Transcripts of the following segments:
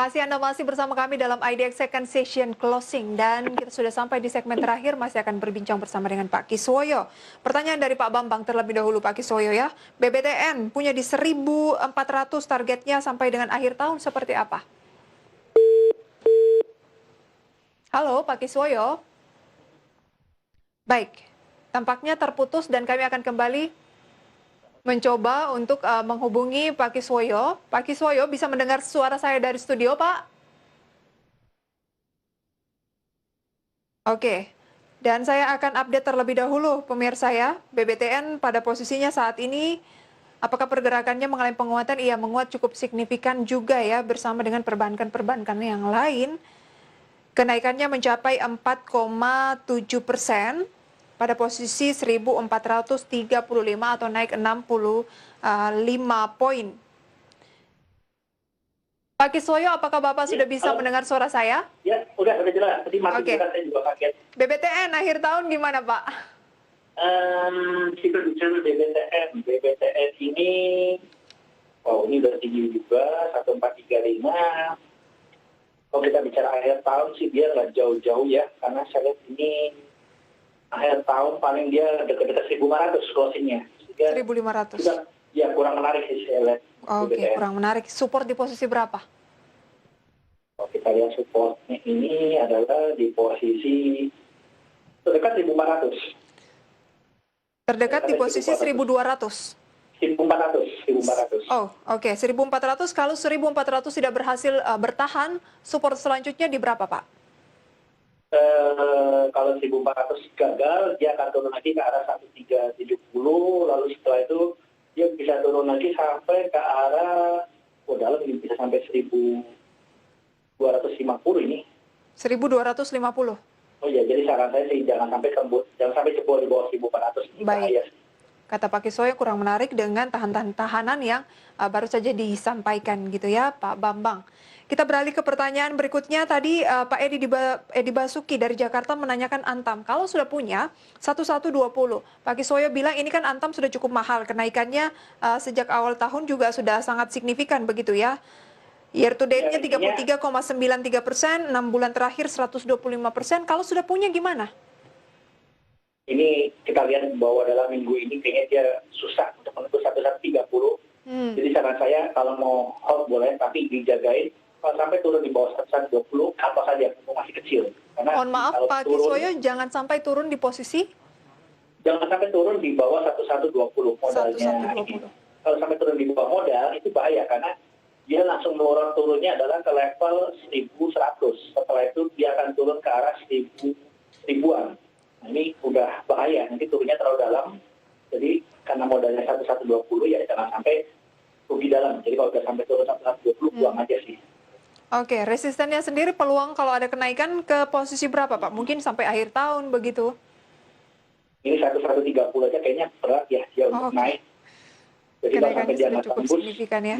kasih Anda masih bersama kami dalam IDX Second Session Closing. Dan kita sudah sampai di segmen terakhir, masih akan berbincang bersama dengan Pak Kiswoyo. Pertanyaan dari Pak Bambang terlebih dahulu Pak Kiswoyo ya. BBTN punya di 1.400 targetnya sampai dengan akhir tahun seperti apa? Halo Pak Kiswoyo. Baik, tampaknya terputus dan kami akan kembali mencoba untuk menghubungi Pak Kiswoyo. Pak Kiswoyo bisa mendengar suara saya dari studio, Pak? Oke, dan saya akan update terlebih dahulu pemirsa ya. BBTN pada posisinya saat ini, apakah pergerakannya mengalami penguatan? Iya, menguat cukup signifikan juga ya bersama dengan perbankan-perbankan yang lain. Kenaikannya mencapai 4,7%. Pada posisi 1.435 atau naik 65 poin. Pak Kiswoyo, apakah Bapak sudah bisa mendengar suara saya? Ya, udah jelas. Tadi masih jelas, saya juga kaget. BBTN akhir tahun gimana, Pak? Kita bicara BBTN ini, ini udah tinggi juga, 1435. Kalau kita bicara akhir tahun sih dia nggak jauh-jauh ya, karena saya lihat ini akhir tahun paling dia dekat-dekat 1.500 closingnya. 1.500. Ya kurang menarik sih saya lihat. Oke, kurang menarik. Support di posisi berapa? Kalau kita lihat supportnya ini adalah di posisi terdekat 1.400. Terdekat di posisi 1.200. 1.400. Oh, oke. 1.400. Kalau 1.400 tidak berhasil bertahan, support selanjutnya di berapa, Pak? Kalau 1.400 gagal, dia akan turun lagi ke arah 1.370, lalu setelah itu dia bisa turun lagi sampai ke arah, dalam bisa sampai 1.250 ini. 1.250. Oh iya, jadi saran saya sih jangan sampai jebol di bawah 1.400. Baik. Kata Pak Kiswoyo kurang menarik dengan tahanan yang baru saja disampaikan gitu ya, Pak Bambang. Kita beralih ke pertanyaan berikutnya. Tadi Pak Edi Basuki dari Jakarta menanyakan Antam. Kalau sudah punya 1120, Pak Kiswoyo bilang ini kan Antam sudah cukup mahal. Kenaikannya sejak awal tahun juga sudah sangat signifikan begitu ya. Year to date-nya 33,93%, 6 bulan terakhir 125%. Kalau sudah punya gimana? Ini kita lihat bahwa dalam minggu ini kayaknya dia susah untuk menembus 1130. Jadi saran saya kalau mau hold boleh, tapi dijagain. Kalau sampai turun di bawah 1120, apa saja, masih kecil. Karena mohon maaf Pak Kiswoyo, jangan sampai turun di posisi? Jangan sampai turun di bawah 1120 modalnya. 1120. Kalau sampai turun di bawah modal, itu bahaya. Karena dia langsung melorot turunnya adalah ke level 1.100. Setelah itu dia akan turun ke arah 1.000-an. Nah, ini udah bahaya, nanti turunnya terlalu dalam. Jadi karena modalnya 1120 ya jangan sampai rugi dalam. Jadi kalau udah sampai turun 1120 buang aja sih. Oke, resistennya sendiri peluang kalau ada kenaikan ke posisi berapa Pak? Mungkin sampai akhir tahun begitu? Ini 1130 aja kayaknya berat ya dia untuk naik. Jadi kalau sampai dia nggak tembus, signifikan ya.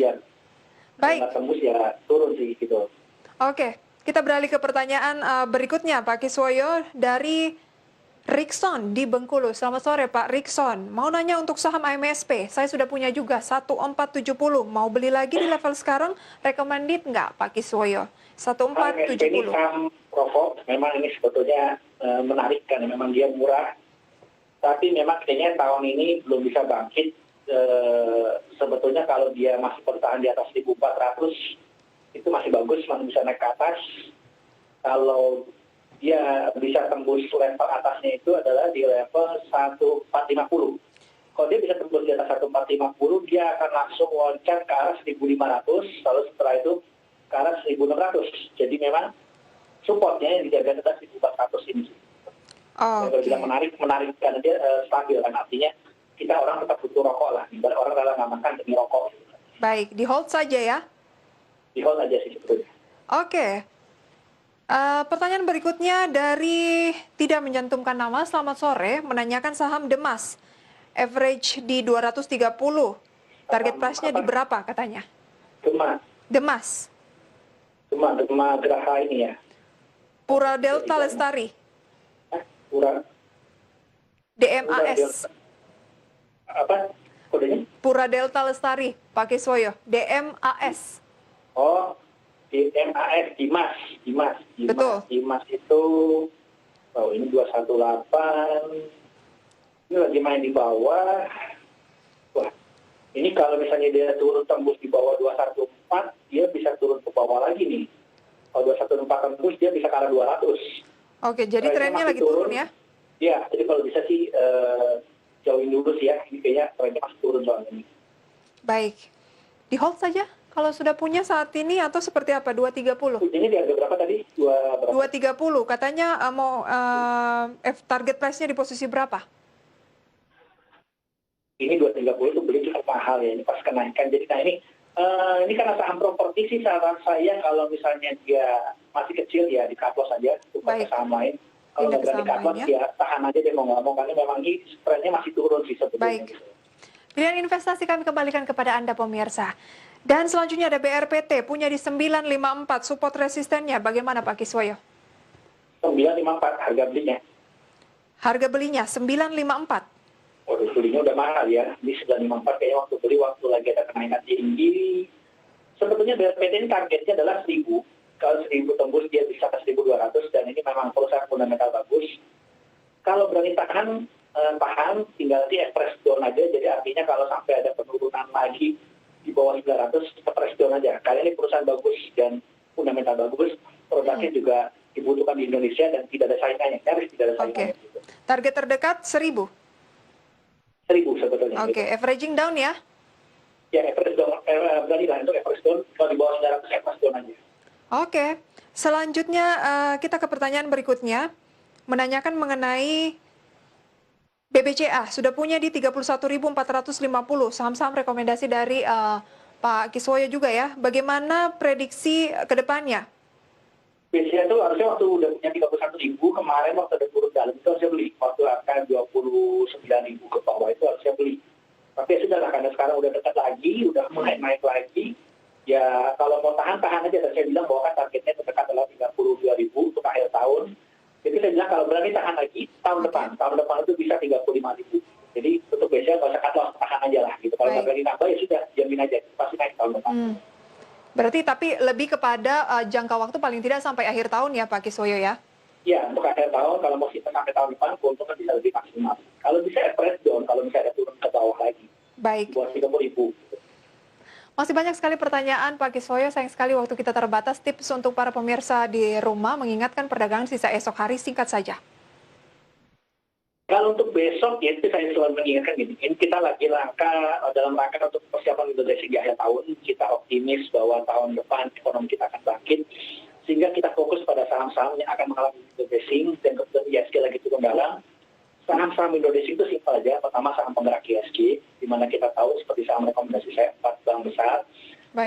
Baik. Nggak tembus ya turun sih gitu. Oke, kita beralih ke pertanyaan berikutnya Pak Kiswoyo dari Rickson di Bengkulu. Selamat sore Pak Rickson. Mau nanya untuk saham AMSP. Saya sudah punya juga 1470. Mau beli lagi di level sekarang? Recommended nggak Pak Kiswoyo? 1470. AMSP ini saham rokok. Memang ini sebetulnya menarik kan. Memang dia murah. Tapi memang kayaknya tahun ini belum bisa bangkit. Sebetulnya kalau dia masih bertahan di atas 1.400 itu masih bagus, masih bisa naik ke atas. Kalau dia bisa tembus level atasnya itu adalah di level 1450. Kalau dia bisa tembus di atas 1450, dia akan langsung loncat ke arah 1.500, lalu setelah itu ke arah 1.600. Jadi memang supportnya yang dijaga atas 1.400 ini. Kalau bilang menarik karena dia stabil kan, artinya kita orang tetap butuh rokok lah. Orang rela nggak makan demi rokok. Baik, di hold saja ya? Di hold aja sih sebetulnya. Oke. Pertanyaan berikutnya dari tidak mencantumkan nama, selamat sore, menanyakan saham Demas. Average di 230. Target price-nya di berapa katanya? Demas Geraha ini ya. Pura Delta Lestari. DMAS. Apa kodenya? Pura Delta Lestari, Pak Kiswoyo. DMAS. Oh, MAS, Dimas, Betul. Dimas itu, oh ini 218, ini lagi main di bawah. Wah, ini kalau misalnya dia turun tembus di bawah 214, dia bisa turun ke bawah lagi nih. Kalau 214 tembus, dia bisa ke arah 200. Oke, jadi trennya lagi turun ya? Ya, jadi kalau bisa sih jauhin dulu sih ya. Ini kayaknya trennya masih turun soalnya ini. Baik. Di hold saja kalau sudah punya saat ini atau seperti apa? 230? Ini di harga berapa tadi? Berapa? 230. Katanya mau target price-nya di posisi berapa? Ini 230 itu beli cukup mahal ya. Ini pas kenaikan. Jadi nah ini karena saham properti sih saran saya kalau misalnya dia masih kecil ya di cut loss aja. Bukan saham lain. Kalau nggak berani cut loss ya tahan aja deh mau nggak mau. Karena memang ini trennya masih turun sih sebetulnya. Baik. Pilihan investasi kami kembalikan kepada Anda pemirsa. Dan selanjutnya ada BRPT, punya di 954, support resistennya bagaimana Pak Kiswoyo? 954 harga belinya. Harga belinya 954. Waduh, belinya udah mahal ya. Di 954 kayaknya waktu beli, waktu lagi ada kenaikan tinggi. Sebetulnya BRPT ini targetnya adalah 1000. Kalau 1000 tembus dia bisa ke 1200 dan ini memang perusahaan fundamental bagus. Kalau berani tahan, tinggal di express down aja. Jadi artinya kalau sampai ada penurunan lagi di bawah 900, express down aja. Kali ini perusahaan bagus dan fundamental bagus. Produknya juga dibutuhkan di Indonesia dan tidak ada saingannya. Nyaris tidak ada saingannya. Oke. Target terdekat 1000. 1000 sebetulnya. Oke, averaging down ya? Ya, average down, berani lah untuk average down. Kalau di bawah 900, average down aja. Oke. Selanjutnya kita ke pertanyaan berikutnya. Menanyakan mengenai BBCA. Sudah punya di 31.450. Saham-saham rekomendasi dari Pak Kiswoyo juga ya. Bagaimana prediksi ke depannya? BCA itu harusnya waktu udah punya 31.000, kemarin waktu ada turun dalam itu harusnya beli. Waktu akan 29.000 ke bawah itu harusnya beli. Tapi ya sudah lah, karena sekarang udah dekat lagi, udah mulai naik lagi. Ya kalau mau tahan aja. Dan saya bilang bahwa kan targetnya terdekat adalah 32.000 untuk akhir tahun. Jadi saya bilang kalau berani tahan lagi, tahun depan itu bisa 35.000. Jadi untuk BCA nggak usah cut loss, tahan aja lah. Gitu. Kalau nggak berani nambah ya sudah, jamin aja. Pasti naik tahun depan. Berarti tapi lebih kepada jangka waktu paling tidak sampai akhir tahun ya Pak Kiswoyo ya? Ya, untuk akhir tahun, kalau mau simpan sampai tahun depan, keuntungan bisa lebih maksimal. Kalau bisa average down, kalau misalnya ada turun ke bawah lagi. Baik. Buat 30.000. Masih banyak sekali pertanyaan Pak Kiswoyo, sayang sekali waktu kita terbatas. Tips untuk para pemirsa di rumah mengingatkan perdagangan sisa esok hari, singkat saja. Kalau untuk besok, ya itu saya selalu mengingatkan gini, ini kita lagi dalam rangka untuk persiapan Indonesia di akhir tahun, kita optimis bahwa tahun depan ekonomi kita akan bangkit, sehingga kita fokus pada saham-saham yang akan mengalami indexing dan kemudian ISG lagi turun dalam. Saham-saham Indonesia itu simpel aja, pertama saham penggerak ISG, di mana kita tahu seperti saham rekomendasi saya 4 bank besar,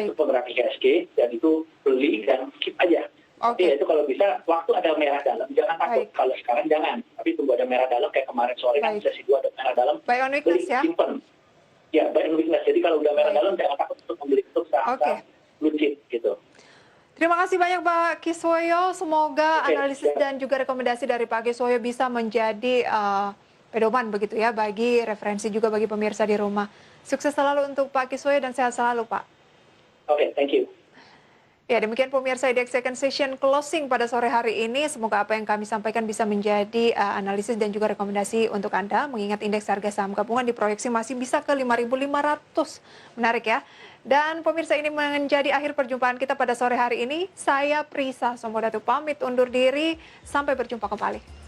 itu penggerak ISG, dan itu beli dan keep aja. Tapi itu kalau bisa, waktu ada merah dalam, jangan takut. Kalau sekarang jangan. Tapi tunggu ada merah dalam, kayak kemarin sore kan sesi 2 ada merah dalam. Buy on weakness ya? Simpen. Ya, buy on weakness. Jadi kalau udah merah dalam, jangan takut untuk membeli untuk saham-saham blue chip gitu. Terima kasih banyak Pak Kiswoyo. Semoga analisis dan juga rekomendasi dari Pak Kiswoyo bisa menjadi pedoman begitu ya, bagi referensi juga bagi pemirsa di rumah. Sukses selalu untuk Pak Kiswoyo dan sehat selalu Pak. Oke, thank you. Ya, demikian pemirsa IDX Second Session Closing pada sore hari ini. Semoga apa yang kami sampaikan bisa menjadi analisis dan juga rekomendasi untuk Anda. Mengingat indeks harga saham gabungan diproyeksi masih bisa ke 5.500. Menarik ya. Dan pemirsa, ini menjadi akhir perjumpaan kita pada sore hari ini. Saya Prisa Sombodatu pamit undur diri. Sampai berjumpa kembali.